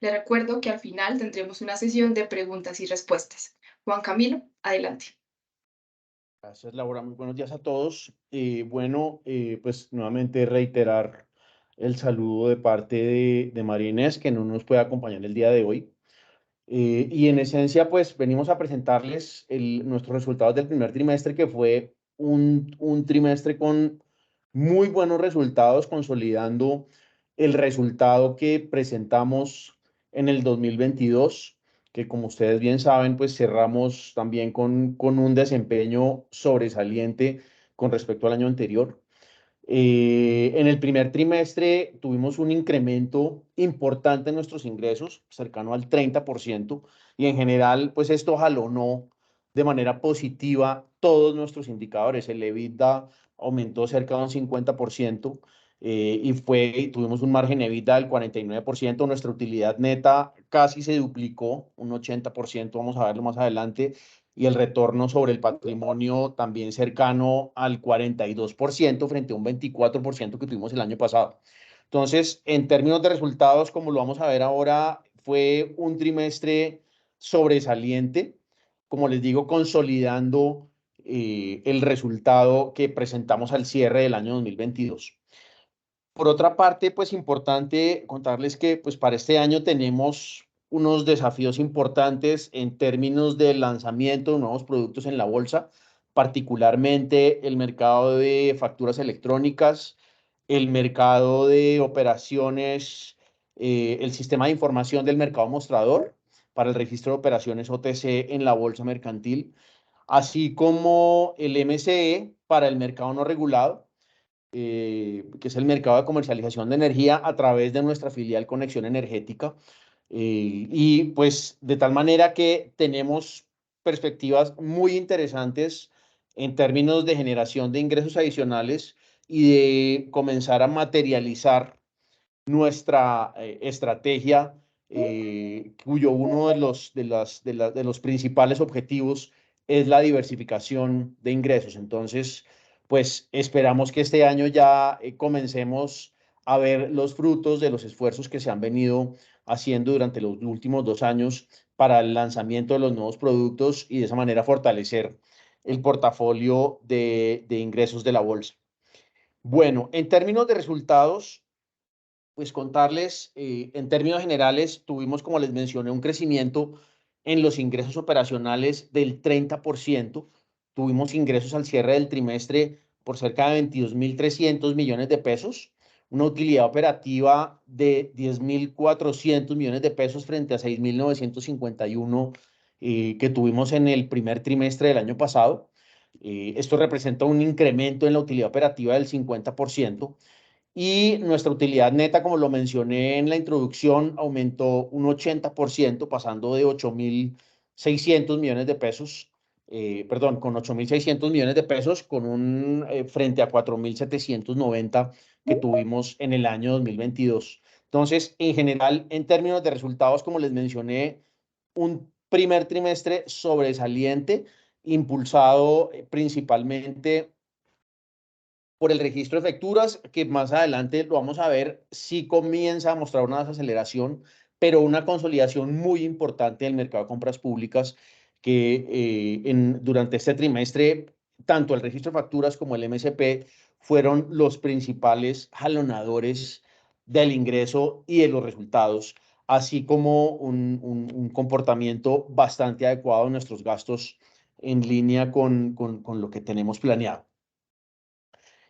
Le recuerdo que al final tendremos una sesión de preguntas y respuestas. Juan Camilo, adelante. Gracias, Laura. Muy buenos días a todos. Pues nuevamente reiterar el saludo de parte de María Inés, que no nos puede acompañar el día de hoy. Y en esencia, pues venimos a presentarles nuestros resultados del primer trimestre, que fue un trimestre con muy buenos resultados, consolidando el resultado que presentamos en el 2022, que como ustedes bien saben, pues cerramos también con un desempeño sobresaliente con respecto al año anterior. En el primer trimestre tuvimos un incremento importante en nuestros ingresos, cercano al 30%, y en general, pues esto jalonó de manera positiva todos nuestros indicadores. El EBITDA aumentó cerca de un 50%, tuvimos un margen EBITDA del 49%. Nuestra utilidad neta casi se duplicó, un 80%, vamos a verlo más adelante, y el retorno sobre el patrimonio también cercano al 42% frente a un 24% que tuvimos el año pasado. Entonces, en términos de resultados, como lo vamos a ver ahora, fue un trimestre sobresaliente, como les digo, consolidando el resultado que presentamos al cierre del año 2022. Por otra parte, pues importante contarles que pues para este año tenemos unos desafíos importantes en términos de lanzamiento de nuevos productos en la bolsa, particularmente el mercado de facturas electrónicas, el mercado de operaciones, el sistema de información del mercado mostrador para el registro de operaciones OTC en la bolsa mercantil, así como el MCE para el mercado no regulado, que es el mercado de comercialización de energía a través de nuestra filial Conexión Energética. Y pues de tal manera que tenemos perspectivas muy interesantes en términos de generación de ingresos adicionales y de comenzar a materializar nuestra estrategia, cuyo uno de los principales objetivos es la diversificación de ingresos. Entonces, pues esperamos que este año ya comencemos a ver los frutos de los esfuerzos que se han venido haciendo durante los últimos 2 años para el lanzamiento de los nuevos productos y de esa manera fortalecer el portafolio de ingresos de la bolsa. Bueno, en términos de resultados, pues contarles, en términos generales, tuvimos, como les mencioné, un crecimiento en los ingresos operacionales del 30%. Tuvimos ingresos al cierre del trimestre por cerca de 22.300 millones de pesos, una utilidad operativa de 10.400 millones de pesos frente a 6.951 que tuvimos en el primer trimestre del año pasado. Esto representa un incremento en la utilidad operativa del 50%. Y nuestra utilidad neta, como lo mencioné en la introducción, aumentó un 80%, pasando de 8.600 millones de pesos, con 8.600 millones de pesos, frente a 4.790 que tuvimos en el año 2022. Entonces, en general, en términos de resultados, como les mencioné, un primer trimestre sobresaliente, impulsado principalmente por el registro de facturas, que más adelante lo vamos a ver, sí comienza a mostrar una desaceleración, pero una consolidación muy importante del mercado de compras públicas que durante este trimestre, tanto el registro de facturas como el MSP fueron los principales jalonadores del ingreso y de los resultados, así como un comportamiento bastante adecuado de nuestros gastos en línea con lo que tenemos planeado.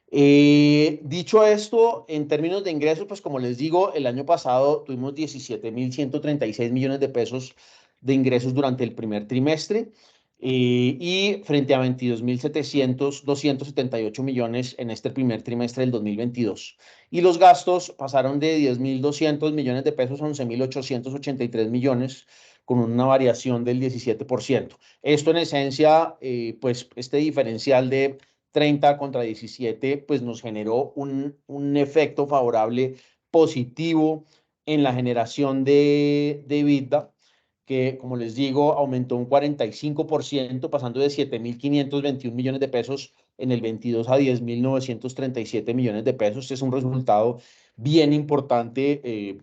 Dicho esto, en términos de ingresos, pues como les digo, el año pasado tuvimos 17.136 millones de pesos de ingresos durante el primer trimestre, y frente a 278 millones en este primer trimestre del 2022. Y los gastos pasaron de 10.200 millones de pesos a 11.883 millones, con una variación del 17%. Esto en esencia, pues este diferencial de 30 contra 17, pues nos generó un efecto favorable positivo en la generación de EBITDA, que como les digo, aumentó un 45%, pasando de 7.521 millones de pesos en el 22 a 10.937 millones de pesos. Este es un resultado bien importante,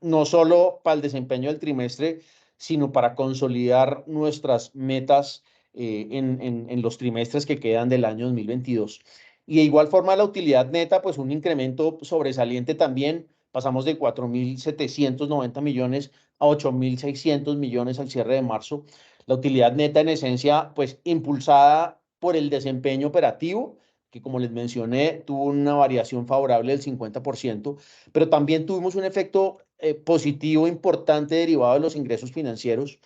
no solo para el desempeño del trimestre, sino para consolidar nuestras metas en los trimestres que quedan del año 2022. Y de igual forma la utilidad neta, pues un incremento sobresaliente también. Pasamos de 4.790 millones a 8.600 millones al cierre de marzo. La utilidad neta en esencia, pues impulsada por el desempeño operativo, que como les mencioné, tuvo una variación favorable del 50%, pero también tuvimos un efecto positivo importante derivado de los ingresos financieros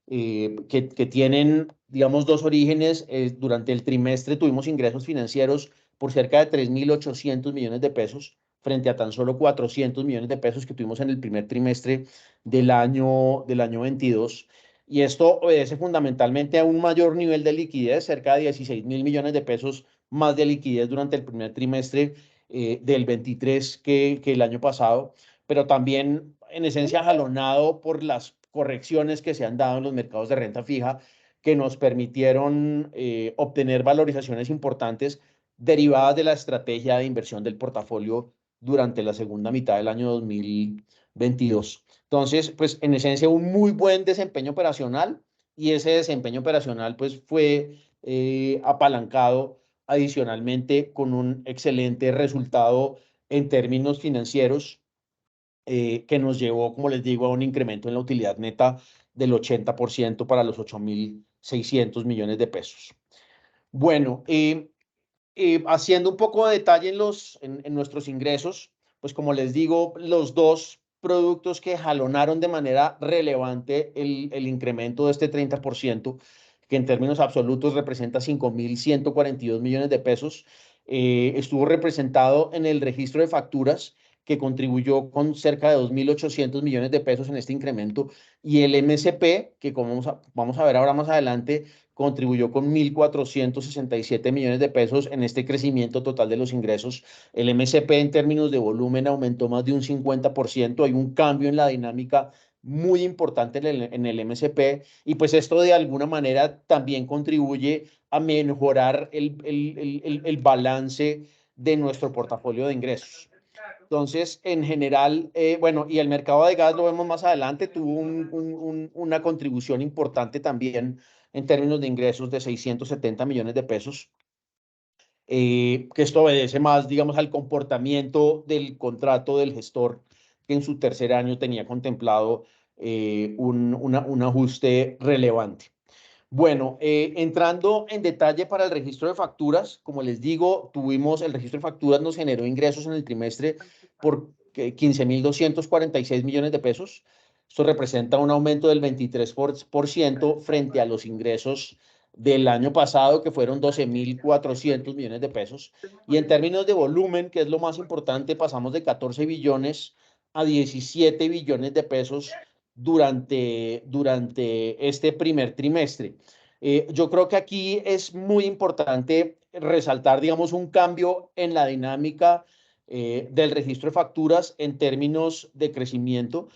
que tienen, digamos, dos orígenes. Durante el trimestre tuvimos ingresos financieros por cerca de 3.800 millones de pesos frente a tan solo 400 millones de pesos que tuvimos en el primer trimestre del año 22. Y esto obedece fundamentalmente a un mayor nivel de liquidez, cerca de 16.000 millones de pesos más de liquidez durante el primer trimestre del 23 que el año pasado, pero también en esencia jalonado por las correcciones que se han dado en los mercados de renta fija que nos permitieron obtener valorizaciones importantes derivadas de la estrategia de inversión del portafolio durante la segunda mitad del año 2022. Entonces, pues en esencia un muy buen desempeño operacional y ese desempeño operacional pues fue apalancado adicionalmente con un excelente resultado en términos financieros que nos llevó, como les digo, a un incremento en la utilidad neta del 80% para los 8.600 millones de pesos. Bueno, haciendo un poco de detalle en nuestros ingresos, pues como les digo, los dos productos que jalonaron de manera relevante el incremento de este 30%, que en términos absolutos representa 5.142 millones de pesos, estuvo representado en el registro de facturas, que contribuyó con cerca de 2.800 millones de pesos en este incremento, y el MSP, que como vamos a ver ahora más adelante, contribuyó con 1.467 millones de pesos en este crecimiento total de los ingresos. El MSP en términos de volumen aumentó más de un 50%. Hay un cambio en la dinámica muy importante en el MSP y pues esto de alguna manera también contribuye a mejorar el balance de nuestro portafolio de ingresos. Entonces, en general, bueno, y el mercado de gas lo vemos más adelante, tuvo una contribución importante también en términos de ingresos de 670 millones de pesos, que esto obedece más, digamos, al comportamiento del contrato del gestor, que en su tercer año tenía contemplado un ajuste relevante. Bueno, entrando en detalle para el registro de facturas, como les digo, el registro de facturas nos generó ingresos en el trimestre por 15.246 millones de pesos. Esto representa un aumento del 23% frente a los ingresos del año pasado, que fueron 12.400 millones de pesos. Y en términos de volumen, que es lo más importante, pasamos de 14 billones a 17 billones de pesos durante este primer trimestre. Yo creo que aquí es muy importante resaltar, digamos, un cambio en la dinámica del registro de facturas en términos de crecimiento,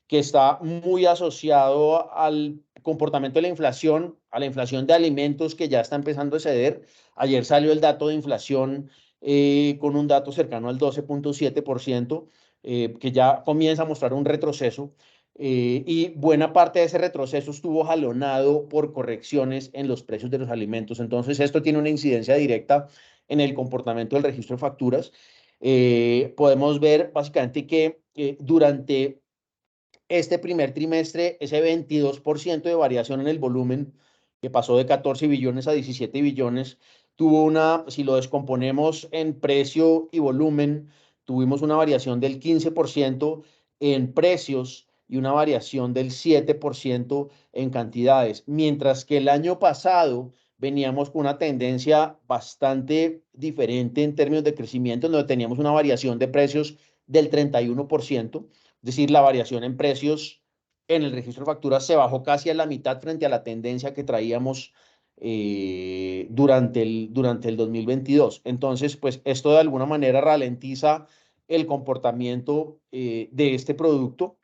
que está muy asociado al comportamiento de la inflación, a la inflación de alimentos que ya está empezando a ceder. Ayer salió el dato de inflación con un dato cercano al 12.7%, que ya comienza a mostrar un retroceso. Y buena parte de ese retroceso estuvo jalonado por correcciones en los precios de los alimentos. Entonces, esto tiene una incidencia directa en el comportamiento del registro de facturas. Podemos ver básicamente que durante este primer trimestre, ese 22% de variación en el volumen, que pasó de 14 billones a 17 billones, si lo descomponemos en precio y volumen, tuvimos una variación del 15% en precios y una variación del 7% en cantidades, mientras que el año pasado veníamos con una tendencia bastante diferente en términos de crecimiento, donde teníamos una variación de precios del 31%. Es decir, la variación en precios en el registro de facturas se bajó casi a la mitad frente a la tendencia que traíamos durante el 2022. Entonces, pues esto de alguna manera ralentiza el comportamiento de este producto,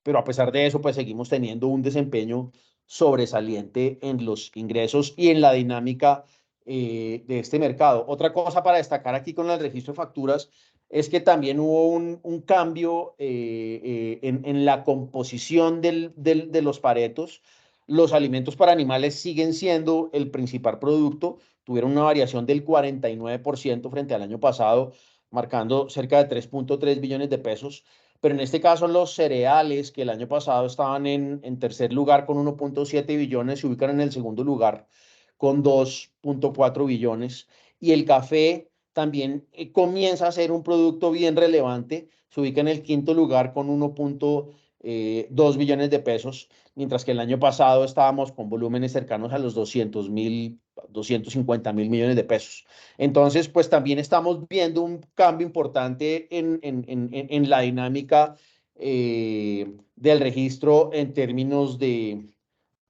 pero a pesar de eso, pues seguimos teniendo un desempeño sobresaliente en los ingresos y en la dinámica de este mercado. Otra cosa para destacar aquí con el registro de facturas es que también hubo un cambio en la composición de los paretos. Los alimentos para animales siguen siendo el principal producto, tuvieron una variación del 49% frente al año pasado, marcando cerca de 3.3 billones de pesos. Pero en este caso los cereales, que el año pasado estaban en tercer lugar con 1.7 billones, se ubican en el segundo lugar con 2.4 billones. Y el café también comienza a ser un producto bien relevante, se ubica en el quinto lugar con 1.2 billones de pesos, mientras que el año pasado estábamos con volúmenes cercanos a los 200.000, 250.000 millones de pesos. Entonces, pues también estamos viendo un cambio importante en la dinámica del registro en términos de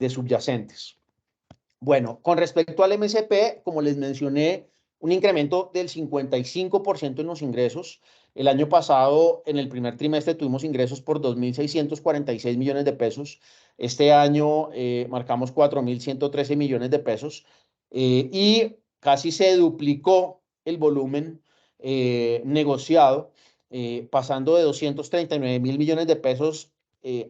subyacentes. Bueno, con respecto al MSP, como les mencioné, un incremento del 55% en los ingresos. El año pasado, en el primer trimestre, tuvimos ingresos por 2.646 millones de pesos. Este año marcamos 4.113 millones de pesos y casi se duplicó el volumen negociado, pasando de 239.000 millones de pesos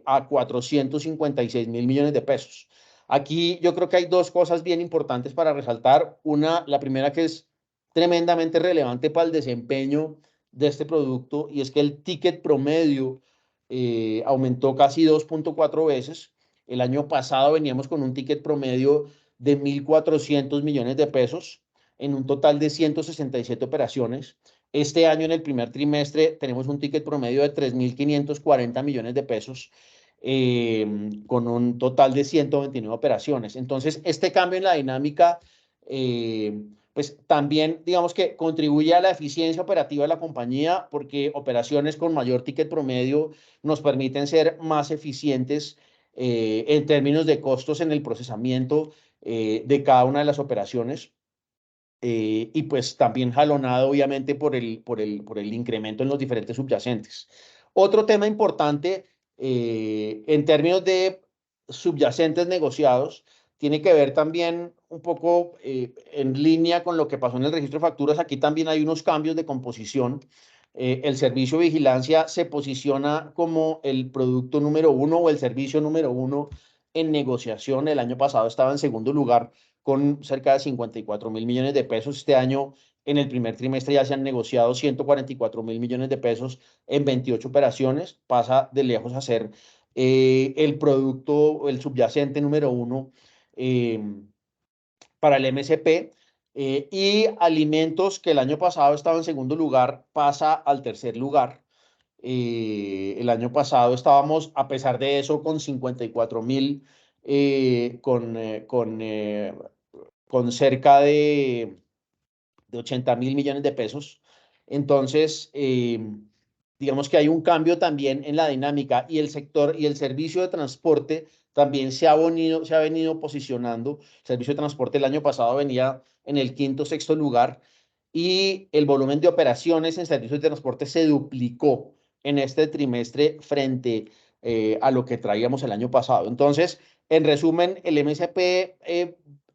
a 456.000 millones de pesos. Aquí yo creo que hay dos cosas bien importantes para resaltar. Una, la primera que es tremendamente relevante para el desempeño de este producto y es que el ticket promedio aumentó casi 2.4 veces. El año pasado veníamos con un ticket promedio de 1.400 millones de pesos en un total de 167 operaciones. Este año en el primer trimestre tenemos un ticket promedio de 3.540 millones de pesos con un total de 129 operaciones. Entonces, este cambio en la dinámica, pues también, digamos que contribuye a la eficiencia operativa de la compañía, porque operaciones con mayor ticket promedio nos permiten ser más eficientes en términos de costos en el procesamiento de cada una de las operaciones. Y pues también jalonado obviamente por el incremento en los diferentes subyacentes. Otro tema importante en términos de subyacentes negociados tiene que ver también un poco en línea con lo que pasó en el registro de facturas. Aquí también hay unos cambios de composición. El servicio de vigilancia se posiciona como el producto número uno o el servicio número uno en negociación. El año pasado estaba en segundo lugar con cerca de 54.000 millones de pesos. Este año, en el primer trimestre, ya se han negociado 144.000 millones de pesos en 28 operaciones. Pasa de lejos a ser el producto, el subyacente número uno eh, para el MSP. Y alimentos, que el año pasado estaba en segundo lugar, pasa al tercer lugar. El año pasado estábamos, a pesar de eso, con 54.000, con cerca de 80.000 millones de pesos. Entonces, digamos que hay un cambio también en la dinámica y el sector y el servicio de transporte también se ha venido posicionando. El servicio de transporte el año pasado venía en el quinto, sexto lugar y el volumen de operaciones en servicios de transporte se duplicó en este trimestre frente a lo que traíamos el año pasado. Entonces, en resumen, el MSP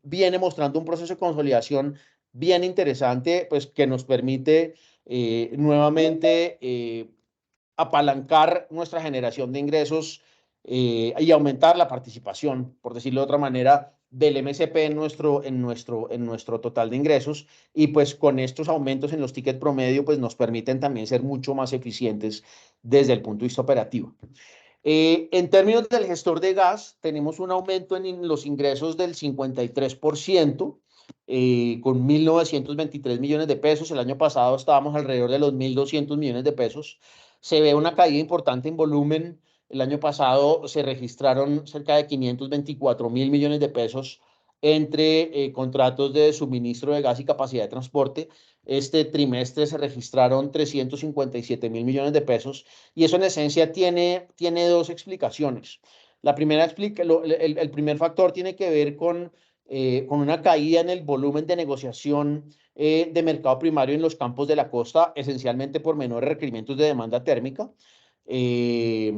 viene mostrando un proceso de consolidación bien interesante, pues que nos permite nuevamente apalancar nuestra generación de ingresos y aumentar la participación, por decirlo de otra manera, del MSP en nuestro total de ingresos. Y pues con estos aumentos en los tickets promedio, pues nos permiten también ser mucho más eficientes desde el punto de vista operativo. En términos del gestor de gas, tenemos un aumento en los ingresos del 53%, con 1.923 millones de pesos. El año pasado estábamos alrededor de los 1.200 millones de pesos. Se ve una caída importante en volumen. El año pasado se registraron cerca de 524.000 millones de pesos entre contratos de suministro de gas y capacidad de transporte. Este trimestre se registraron 357.000 millones de pesos y eso en esencia tiene dos explicaciones. La primera el primer factor tiene que ver con una caída en el volumen de negociación de mercado primario en los campos de la costa, esencialmente por menores requerimientos de demanda térmica. Eh,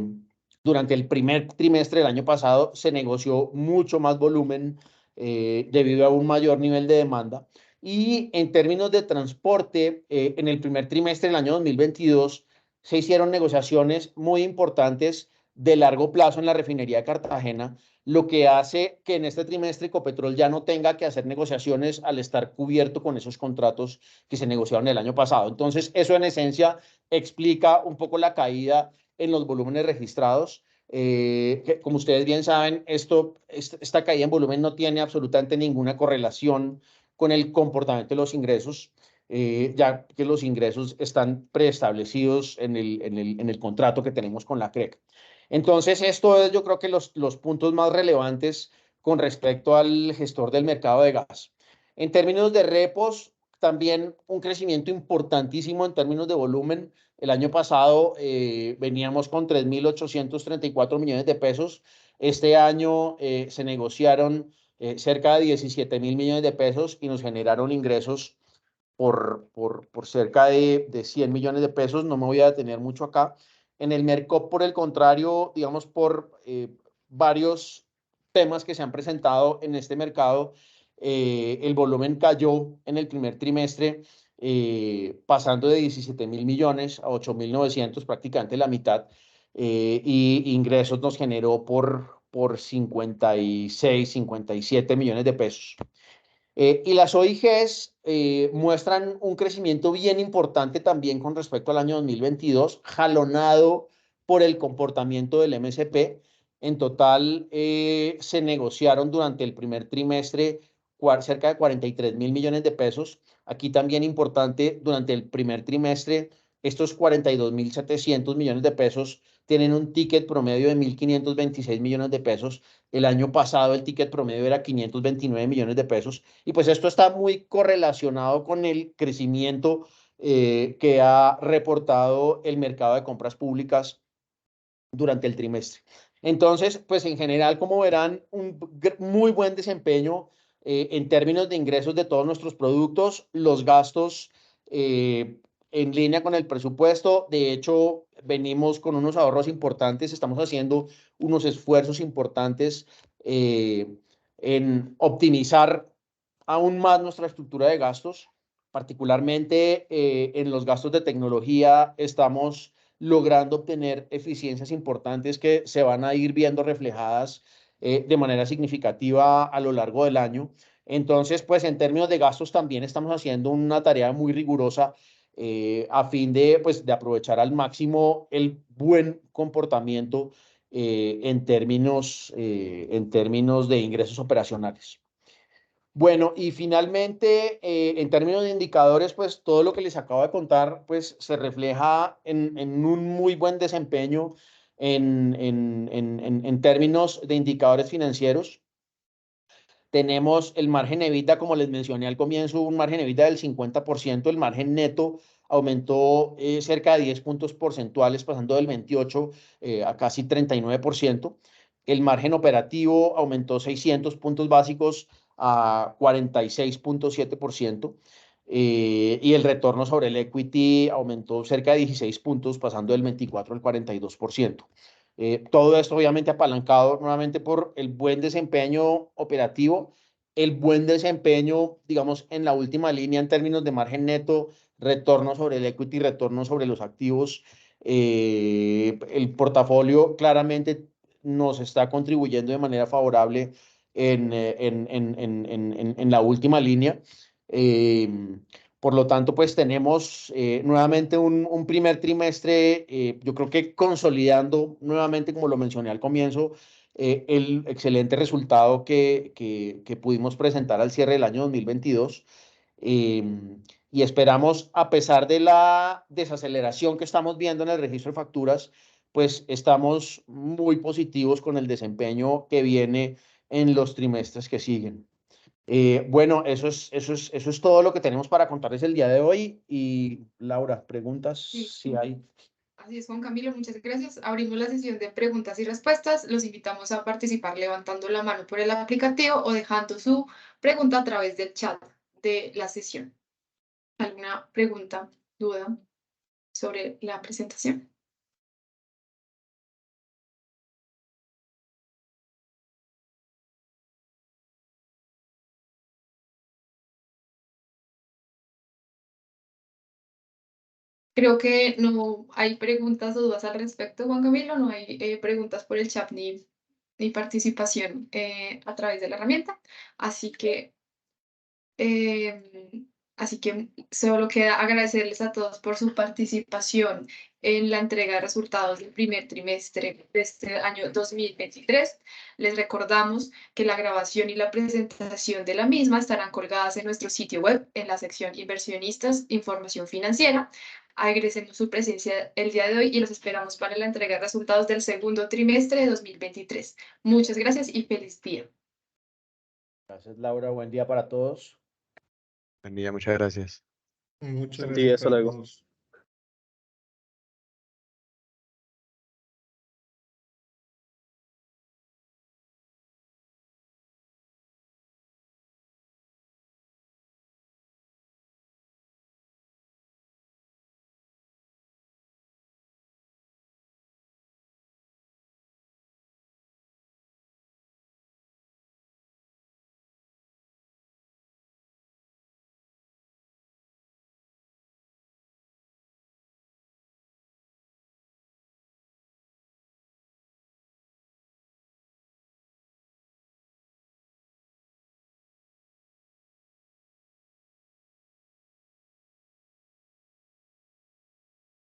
Durante el primer trimestre del año pasado se negoció mucho más volumen debido a un mayor nivel de demanda. Y en términos de transporte, en el primer trimestre del año 2022 se hicieron negociaciones muy importantes de largo plazo en la refinería de Cartagena, lo que hace que en este trimestre Ecopetrol ya no tenga que hacer negociaciones al estar cubierto con esos contratos que se negociaron el año pasado. Entonces, eso en esencia explica un poco la caída en los volúmenes registrados. Que, como ustedes bien saben, esta caída en volumen no tiene absolutamente ninguna correlación con el comportamiento de los ingresos, ya que los ingresos están preestablecidos en el contrato que tenemos con la CREC. Entonces, esto es yo creo que los puntos más relevantes con respecto al gestor del mercado de gas. En términos de repos, también un crecimiento importantísimo en términos de volumen. El año pasado veníamos con 3.834 millones de pesos. Este año se negociaron cerca de 17.000 millones de pesos y nos generaron ingresos por cerca de 100 millones de pesos. No me voy a detener mucho acá. En el Mercop, por el contrario, digamos, por varios temas que se han presentado en este mercado, el volumen cayó en el primer trimestre, pasando de 17.000 millones a 8.900, prácticamente la mitad, y ingresos nos generó por 56, 57 millones de pesos. Y las OIGs muestran un crecimiento bien importante también con respecto al año 2022, jalonado por el comportamiento del MSP. En total, se negociaron durante el primer trimestre cerca de 43.000 millones de pesos. Aquí también importante, durante el primer trimestre, estos 42.700 millones de pesos tienen un ticket promedio de 1.526 millones de pesos. El año pasado el ticket promedio era 529 millones de pesos. Y pues esto está muy correlacionado con el crecimiento que ha reportado el mercado de compras públicas durante el trimestre. Entonces, pues en general, como verán, un muy buen desempeño en términos de ingresos de todos nuestros productos, los gastos en línea con el presupuesto. De hecho, venimos con unos ahorros importantes, estamos haciendo unos esfuerzos importantes en optimizar aún más nuestra estructura de gastos, particularmente en los gastos de tecnología. Estamos logrando obtener eficiencias importantes que se van a ir viendo reflejadas de manera significativa a lo largo del año. Entonces, pues en términos de gastos también estamos haciendo una tarea muy rigurosa a fin de, pues, de aprovechar al máximo el buen comportamiento en términos de ingresos operacionales. Bueno, y finalmente, en términos de indicadores, pues todo lo que les acabo de contar, pues se refleja en un muy buen desempeño en términos de indicadores financieros. Tenemos el margen EBITDA, como les mencioné al comienzo, un margen EBITDA del 50%. El margen neto aumentó cerca de 10 puntos porcentuales, pasando del 28 a casi 39%. El margen operativo aumentó 600 puntos básicos a 46.7%. Y el retorno sobre el equity aumentó cerca de 16 puntos, pasando del 24 al 42%. Todo esto obviamente apalancado nuevamente por el buen desempeño operativo, el buen desempeño, digamos, en la última línea en términos de margen neto, retorno sobre el equity, retorno sobre los activos. El portafolio claramente nos está contribuyendo de manera favorable en la última línea. Eh, por lo tanto, pues tenemos nuevamente un primer trimestre, yo creo que consolidando nuevamente, como lo mencioné al comienzo, el excelente resultado que pudimos presentar al cierre del año 2022. eh, y esperamos, a pesar de la desaceleración que estamos viendo en el registro de facturas, pues estamos muy positivos con el desempeño que viene en los trimestres que siguen. Bueno, eso es todo lo que tenemos para contarles el día de hoy. Y Laura, preguntas Sí, si hay. así es, Juan Camilo, muchas gracias. Abrimos la sesión de preguntas y respuestas. Los invitamos a participar levantando la mano por el aplicativo o dejando su pregunta a través del chat de la sesión. ¿Alguna pregunta, duda sobre la presentación? Creo que no hay preguntas o dudas al respecto, Juan Camilo, no hay preguntas por el chat ni participación a través de la herramienta, así que así que solo queda agradecerles a todos por su participación en la entrega de resultados del primer trimestre de este año 2023. Les recordamos que la grabación y la presentación de la misma estarán colgadas en nuestro sitio web en la sección Inversionistas, Información Financiera. Agradecemos su presencia el día de hoy y los esperamos para la entrega de resultados del segundo trimestre de 2023. Muchas gracias y feliz día. Gracias, Laura. Buen día para todos. Buen día, muchas gracias. Muchas Sí, gracias hasta para luego. todos.